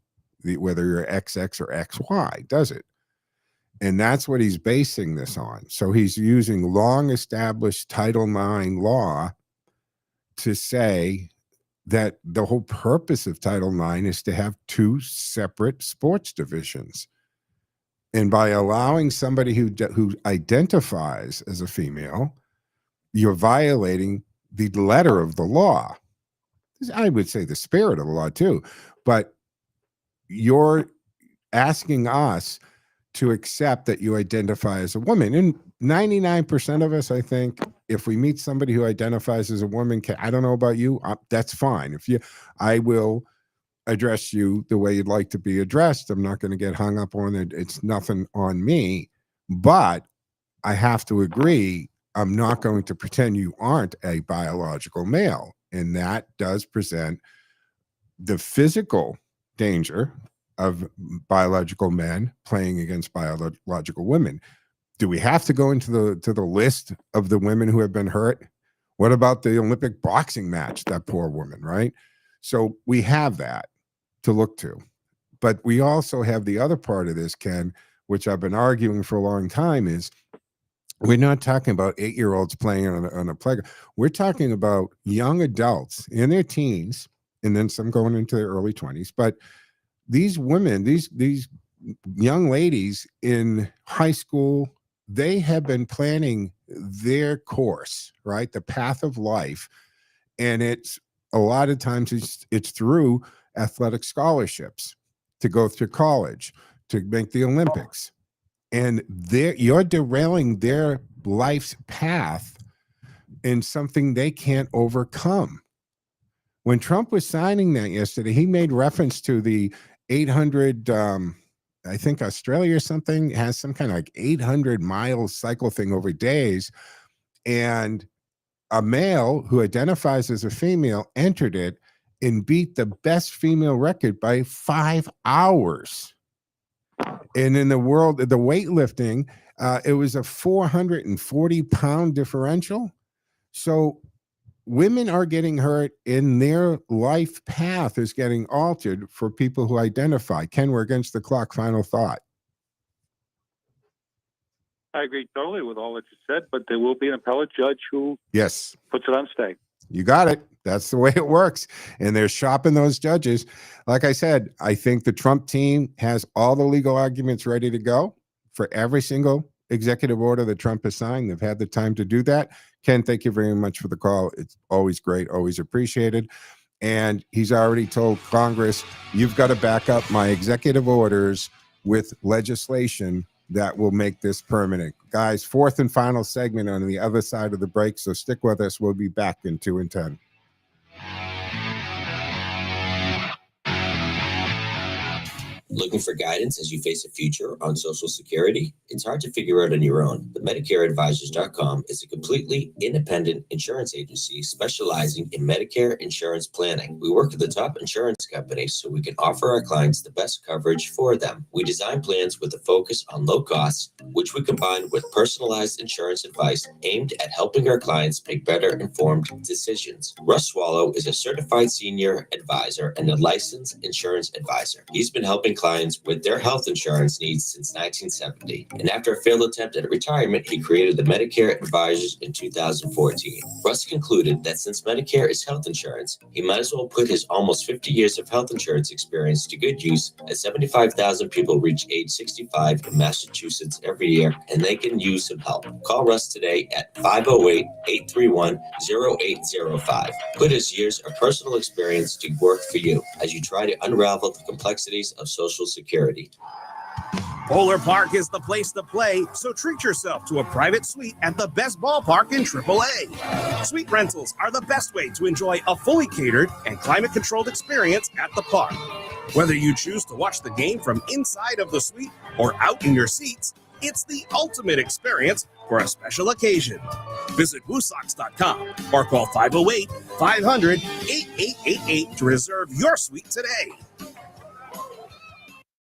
Speaker 2: whether you're XX or XY, does it? And that's what he's basing this on. So he's using long established Title IX law to say that the whole purpose of Title IX is to have two separate sports divisions. And by allowing somebody who identifies as a female, you're violating the letter of the law. I would say the spirit of the law too. But you're asking us to accept that you identify as a woman. And 99% of us, I think, if we meet somebody who identifies as a woman, I don't know about you, that's fine. I will address you the way you'd like to be addressed. I'm not going to get hung up on it. It's nothing on me. But I have to agree, I'm not going to pretend you aren't a biological male. And that does present the physical danger of biological men playing against biological women. Do we have to go into the list of the women who have been hurt? What about the Olympic boxing match, that poor woman, right? So we have that to look to. But we also have the other part of this, Ken, which I've been arguing for a long time, is we're not talking about 8-year-olds playing on a playground. We're talking about young adults in their teens, and then some going into their early 20s. But these women, these young ladies in high school, they have been planning their course, right? The path of life. And it's a lot of times it's through athletic scholarships to go through college, to make the Olympics. And you're derailing their life's path in something they can't overcome. When Trump was signing that yesterday, he made reference to the 800, I think Australia or something has some kind of like 800-mile cycle thing over days. And a male who identifies as a female entered it and beat the best female record by 5 hours. And in the world of the weightlifting, it was a 440-pound differential. So women are getting hurt, and their life path is getting altered for people who identify. Ken, we're against the clock. Final thought.
Speaker 9: I agree totally with all that you said, but there will be an appellate judge who puts it on stay.
Speaker 2: You got it. That's the way it works. And they're shopping those judges. Like I said, I think the Trump team has all the legal arguments ready to go for every single executive order that Trump has signed. They've had the time to do that. Ken, thank you very much for the call. It's always great, always appreciated. And he's already told Congress, you've got to back up my executive orders with legislation that will make this permanent. Guys, fourth and final segment on the other side of the break, so stick with us. We'll be back in 2 and 10.
Speaker 4: Looking for guidance as you face a future on Social Security? It's hard to figure out on your own, but MedicareAdvisors.com is a completely independent insurance agency specializing in Medicare insurance planning. We work with the top insurance companies so we can offer our clients the best coverage for them. We design plans with a focus on low costs, which we combine with personalized insurance advice aimed at helping our clients make better informed decisions. Russ Swallow is a certified senior advisor and a licensed insurance advisor. He's been helping clients with their health insurance needs since 1970. And after a failed attempt at retirement, he created the Medicare Advisors in 2014. Russ concluded that since Medicare is health insurance, he might as well put his almost 50 years of health insurance experience to good use, as 75,000 people reach age 65 in Massachusetts every year, and they can use some help. Call Russ today at 508-831-0805. Put his years of personal experience to work for you as you try to unravel the complexities of Social Security.
Speaker 10: Bowler Park is the place to play, so treat yourself to a private suite at the best ballpark in AAA. Suite rentals are the best way to enjoy a fully catered and climate-controlled experience at the park. Whether you choose to watch the game from inside of the suite or out in your seats, it's the ultimate experience for a special occasion. Visit WooSox.com or call 508-500-8888 to reserve your suite today.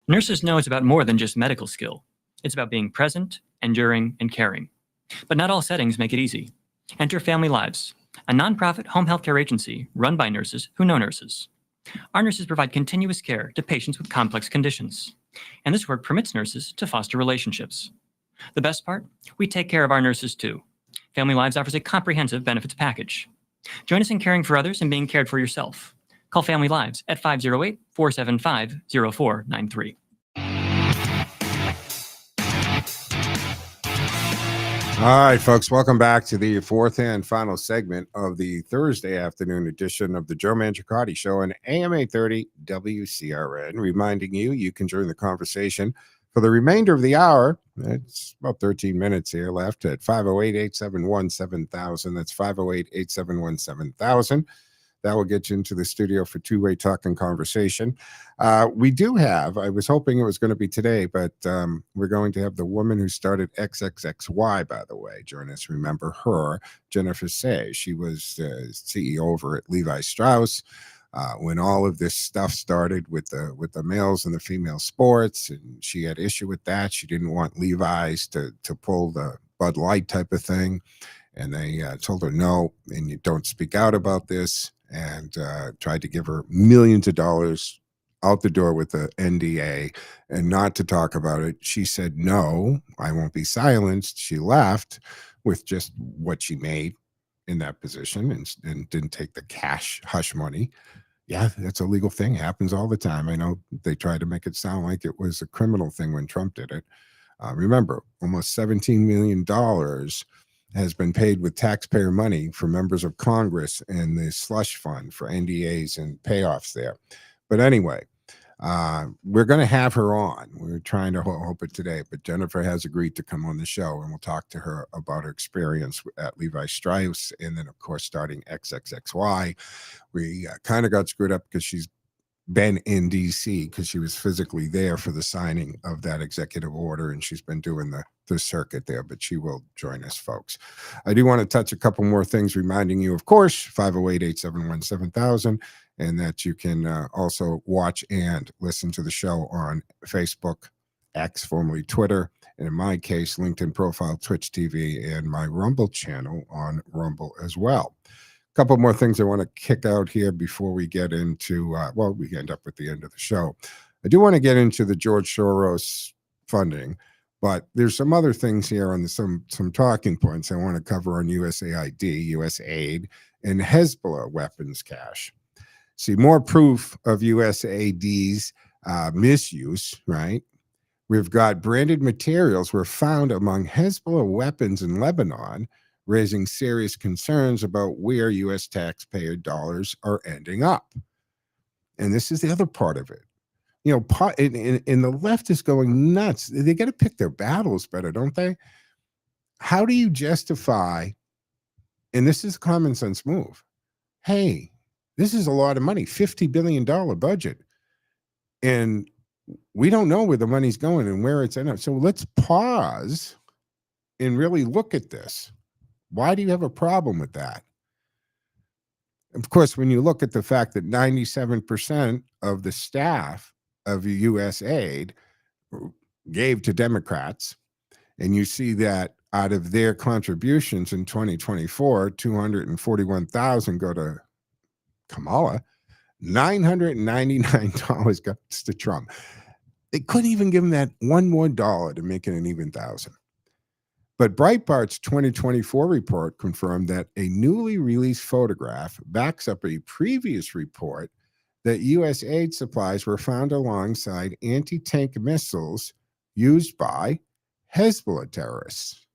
Speaker 11: Nurses know it's about more than just medical skill. It's about being present, enduring, and caring. But not all settings make it easy. Enter Family Lives, a nonprofit home healthcare agency run by nurses who know nurses. Our nurses provide continuous care to patients with complex conditions. And this work permits nurses to foster relationships. The best part? We take care of our nurses too. Family Lives offers a comprehensive benefits package. Join us in caring for others and being cared for yourself. Call Family Lives at 508-475-0493.
Speaker 2: All right, folks, welcome back to the fourth and final segment of the Thursday afternoon edition of the Joe Mangiacotti Show on AM 830 WCRN. Reminding you can join the conversation for the remainder of the hour. It's about 13 minutes here left at 508-871-7000. That's 508-871-7000. That will get you into the studio for two-way talk and conversation. We do have, I was hoping it was going to be today, but we're going to have the woman who started XXXY, by the way, join us. Remember her, Jennifer Say. She was CEO over at Levi Strauss when all of this stuff started with the males and the female sports, and she had issue with that. She didn't want Levi's to pull the Bud Light type of thing, and they told her no, and you don't speak out about this, and tried to give her millions of dollars out the door with the NDA and not to talk about it. She said, no, I won't be silenced. She left with just what she made in that position and didn't take the cash hush money. Yeah, that's a legal thing. Happens all the time. I know they tried to make it sound like it was a criminal thing when Trump did it. Remember, almost $17 million has been paid with taxpayer money for members of Congress and the slush fund for NDAs and payoffs there. But anyway, we're going to have her on. We're trying to hope it today, but Jennifer has agreed to come on the show, and we'll talk to her about her experience at Levi Strauss, and then, of course, starting XXXY. We kind of got screwed up because she's been in D.C. because she was physically there for the signing of that executive order, and she's been doing the circuit there, but she will join us, folks. I do want to touch a couple more things, reminding you, of course, 508-871-7000, and that you can also watch and listen to the show on Facebook, X, formerly Twitter, and in my case, LinkedIn profile, Twitch TV, and my Rumble channel on Rumble as well. Couple more things I want to kick out here before we get into, we end up at the end of the show. I do want to get into the George Soros funding, but there's some other things here on some talking points I want to cover on USAID, USAID, and Hezbollah weapons cache. See, more proof of USAID's misuse, right? We've got branded materials were found among Hezbollah weapons in Lebanon, raising serious concerns about where U.S. taxpayer dollars are ending up. And this is the other part of it. You know, and the left is going nuts. They got to pick their battles better, don't they? How do you justify, and this is a common sense move, hey, this is a lot of money, $50 billion budget, and we don't know where the money's going and where it's ending up. So let's pause and really look at this. Why do you have a problem with that? Of course, when you look at the fact that 97% of the staff of USAID gave to Democrats, and you see that out of their contributions in 2024, 241,000 go to Kamala, $999 goes to Trump. They couldn't even give him that one more dollar to make it an even thousand. But Breitbart's 2024 report confirmed that a newly released photograph backs up a previous report that U.S. aid supplies were found alongside anti-tank missiles used by Hezbollah terrorists.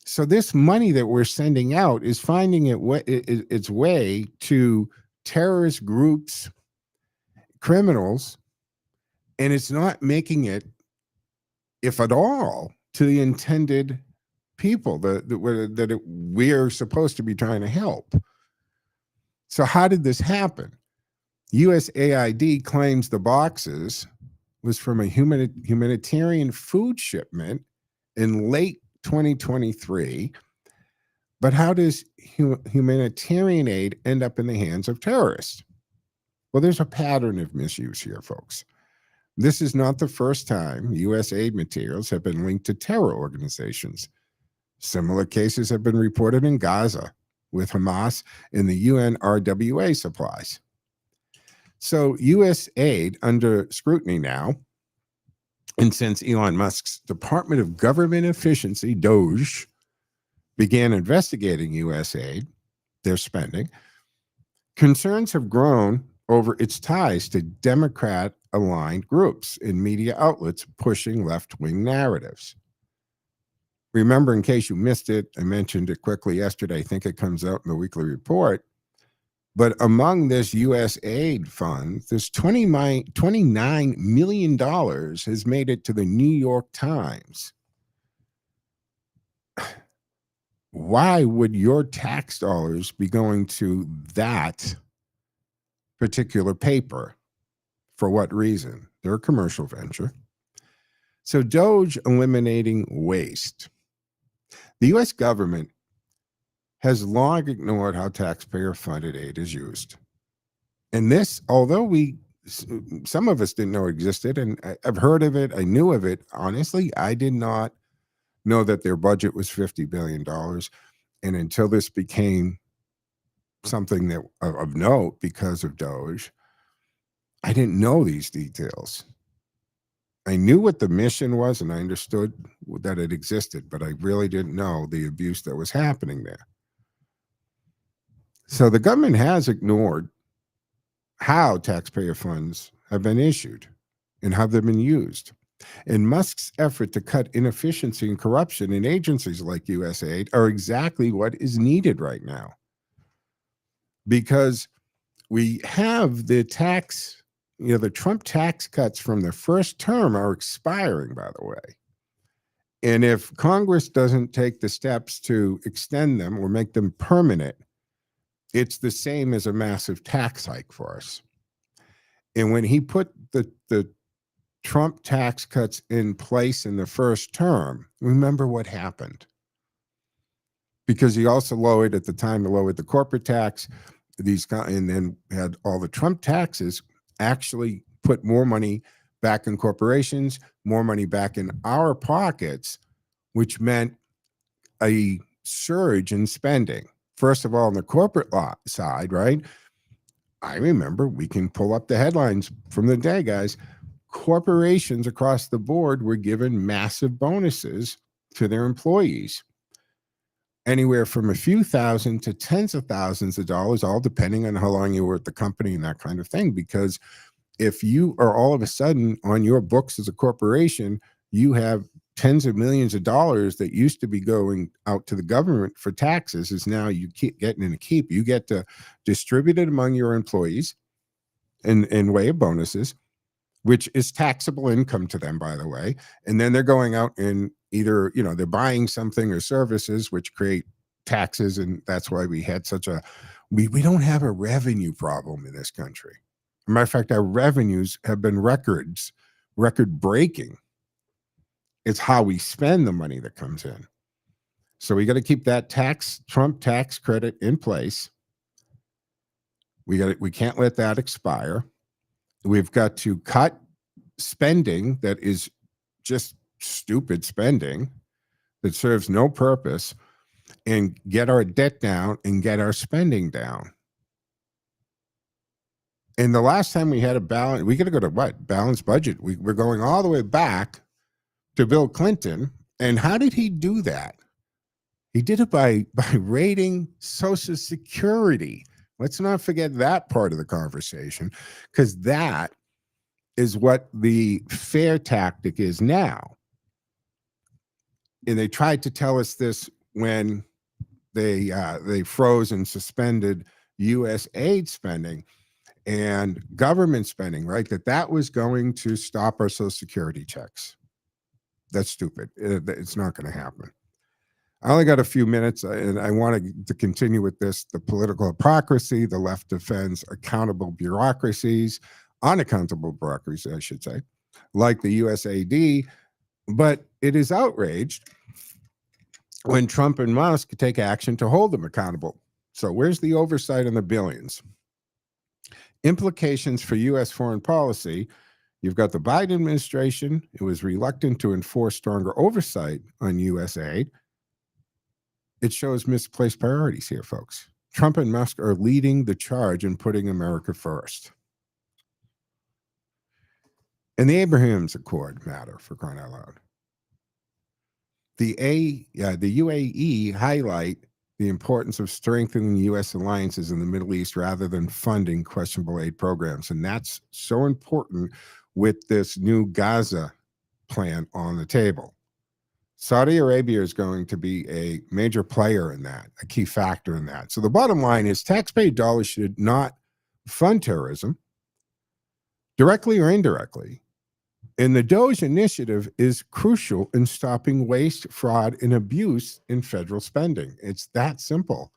Speaker 2: So this money that we're sending out is finding its way to terrorist groups, criminals, and it's not making it, if at all, to the intended people that we're supposed to be trying to help. So how did this happen? USAID claims the boxes was from a humanitarian food shipment in late 2023. But how does humanitarian aid end up in the hands of terrorists? Well, there's a pattern of misuse here, folks. This is not the first time U.S. aid materials have been linked to terror organizations. Similar cases have been reported in Gaza with Hamas and the UN RWA supplies. So U.S. aid under scrutiny now, and since Elon Musk's Department of Government Efficiency, DOGE, began investigating U.S. aid, their spending, concerns have grown over its ties to Democrat-aligned groups in media outlets pushing left-wing narratives. Remember, in case you missed it, I mentioned it quickly yesterday. I think it comes out in the weekly report. But among this U.S. aid fund, this $29 million has made it to the New York Times. Why would your tax dollars be going to that particular paper? For what reason? They're a commercial venture. So DOGE eliminating waste. The U.S. government has long ignored how taxpayer-funded aid is used. And this, although some of us didn't know it existed, and I've heard of it, I knew of it, honestly, I did not know that their budget was $50 billion. And until this became something that of note because of DOGE, I didn't know these details. I knew what the mission was and I understood that it existed, but I really didn't know the abuse that was happening there. So the government has ignored how taxpayer funds have been issued and how they've been used. And Musk's effort to cut inefficiency and corruption in agencies like USAID are exactly what is needed right now. Because we have the tax, the Trump tax cuts from the first term are expiring, by the way. And if Congress doesn't take the steps to extend them or make them permanent, it's the same as a massive tax hike for us. And when he put the Trump tax cuts in place in the first term, remember what happened. Because he also lowered the corporate tax, and then had all the Trump taxes actually put more money back in corporations, more money back in our pockets, which meant a surge in spending. First of all, on the corporate side, right? I remember, we can pull up the headlines from the day, guys. Corporations across the board were given massive bonuses to their employees. Anywhere from a few thousand to tens of thousands of dollars, all depending on how long you were at the company and that kind of thing. Because if you are all of a sudden on your books as a corporation, you have tens of millions of dollars that used to be going out to the government for taxes is now you keep getting in a keep. You get to distribute it among your employees in way of bonuses, which is taxable income to them, by the way. And then they're going out and either, they're buying something or services, which create taxes. And that's why we had we don't have a revenue problem in this country. As a matter of fact, our revenues have been record breaking. It's how we spend the money that comes in. So we got to keep that Trump tax credit in place. We can't let that expire. We've got to cut spending that is just stupid spending that serves no purpose and get our debt down and get our spending down. And the last time we had a balance, we got to go to what? Balanced budget. We're going all the way back to Bill Clinton. And how did he do that? He did it by raiding Social Security. Let's not forget that part of the conversation, because that is what the fair tactic is now. And they tried to tell us this when they froze and suspended U.S. aid spending and government spending, right? That was going to stop our Social Security checks. That's stupid. It's not going to happen. I only got a few minutes, and I wanted to continue with this. The political hypocrisy, the left defends unaccountable bureaucracies, I should say, like the USAID, but it is outraged when Trump and Musk take action to hold them accountable. So where's the oversight on the billions? Implications for U.S. foreign policy You've got the Biden administration. It was reluctant to enforce stronger oversight on U.S. aid. It shows misplaced priorities here, folks. Trump and Musk are leading the charge in putting America first. And the Abraham Accord matter, for crying out loud. The UAE highlight the importance of strengthening U.S. alliances in the Middle East rather than funding questionable aid programs. And that's so important with this new Gaza plan on the table. Saudi Arabia is going to be a major player in that, a key factor in that. So the bottom line is taxpayer dollars should not fund terrorism, directly or indirectly. And the DOGE initiative is crucial in stopping waste, fraud, and abuse in federal spending. It's that simple.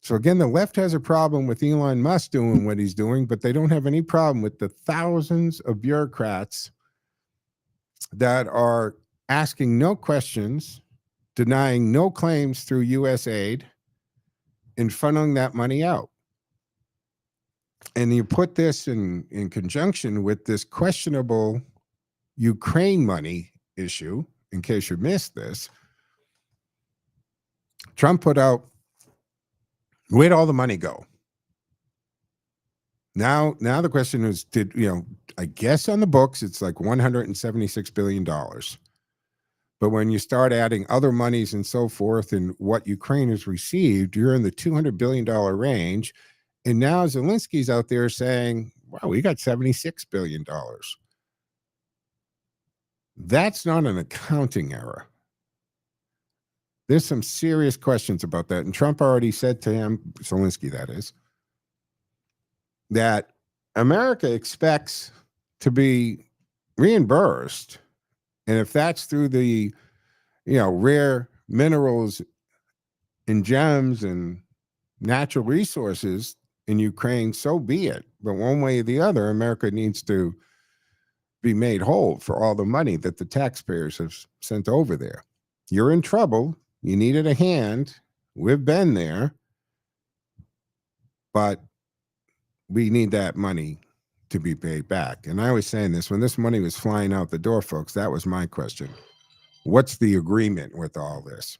Speaker 2: So again, the left has a problem with Elon Musk doing what he's doing, but they don't have any problem with the thousands of bureaucrats that are asking no questions, denying no claims through U.S. aid, and funneling that money out. And you put this in conjunction with this questionable Ukraine money issue, in case you missed this. Trump put out, where'd all the money go? Now the question is, I guess on the books, it's like $176 billion. But when you start adding other monies and so forth and what Ukraine has received, you're in the $200 billion range. And now Zelensky's out there saying, wow, we got $76 billion. That's not an accounting error. There's some serious questions about that. And Trump already said to him, Zelensky that is, that America expects to be reimbursed. And if that's through the, rare minerals and gems and natural resources in Ukraine, so be it. But one way or the other, America needs to be made whole for all the money that the taxpayers have sent over there. You're in trouble. You needed a hand. We've been there. But we need that money to be paid back. And I was saying this, when this money was flying out the door, folks, that was my question. What's the agreement with all this?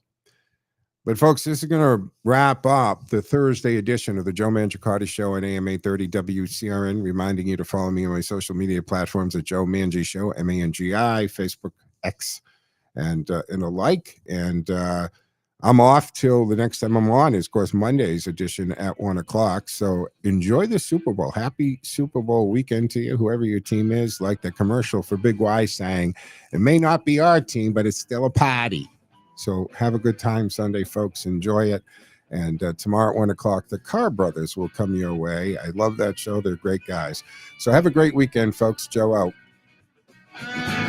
Speaker 2: But folks, this is going to wrap up the Thursday edition of the Joe Mangiacotti Show on AM 830 WCRN, reminding you to follow me on my social media platforms at Joe Mangi Show, MANGI, Facebook, X, and the like. And I'm off till the next time I'm on is, of course, Monday's edition at 1 o'clock. So enjoy the Super Bowl. Happy Super Bowl weekend to you, whoever your team is. Like the commercial for Big Y saying, it may not be our team, but it's still a party. So have a good time Sunday, folks. Enjoy it. And tomorrow at 1 o'clock, the Carr Brothers will come your way. I love that show. They're great guys. So have a great weekend, folks. Joe out.